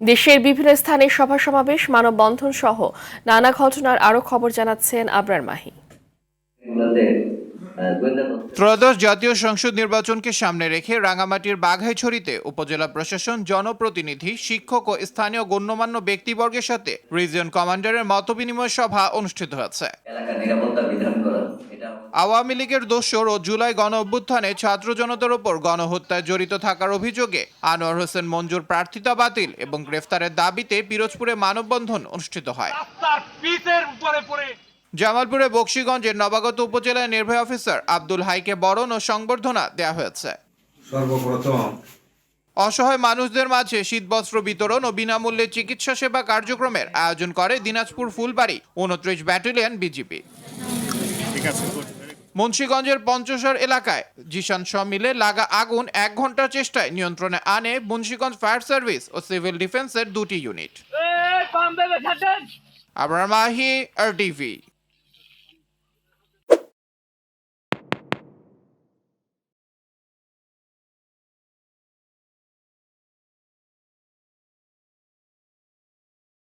দেশের বিভিন্ন স্থানে সভা সমাবেশ, মানববন্ধন সহ নানা ঘটনার আরো খবর জানাচ্ছেন আবরার মাহি। ত্রয়োদশ জাতীয় সংসদ নির্বাচনকে সামনে রেখে রাঙামাটির বাঘাইছড়িতে উপজেলা প্রশাসন, জনপ্রতিনিধি, শিক্ষক ও স্থানীয় গণ্যমান্য ব্যক্তিবর্গের সাথে রিজিয়ন কমান্ডারের মতবিনিময় সভা অনুষ্ঠিত হয়েছে। আওয়ামী লীগের দোসর ও জুলাই গণ অভ্যুত্থানে ছাত্র জনতার ওপর গণহত্যায় জড়িত থাকার অভিযোগে আনোয়ার হোসেন মঞ্জুর প্রার্থিতা বাতিল এবং গ্রেফতারের দাবিতে পিরোজপুরে মানববন্ধন অনুষ্ঠিত হয়। জামালপুরে বকশীগঞ্জের নবাগত উপজেলায় নির্বাহী অফিসার আব্দুল হাইকে বরণ ও সংবর্ধনা দেয়া হয়েছে। সর্বপ্রথম অসহায় মানুষদের মাঝে শীতবস্ত্র বিতরণ ও বিনামূল্যে চিকিৎসা সেবা কার্যক্রমের আয়োজন করে দিনাজপুর ফুলবাড়ি ২৯ ব্যাটালিয়ন বিজিবি। মুন্সিগঞ্জের পঞ্চশর এলাকায় জিশান মিলে লাগা আগুন ১ ঘন্টার চেষ্টায় নিয়ন্ত্রণে আনে মুন্সিগঞ্জ ফায়ার সার্ভিস ও সিভিল ডিফেন্সের ২টি ইউনিট। আবরার মাহি, RTV।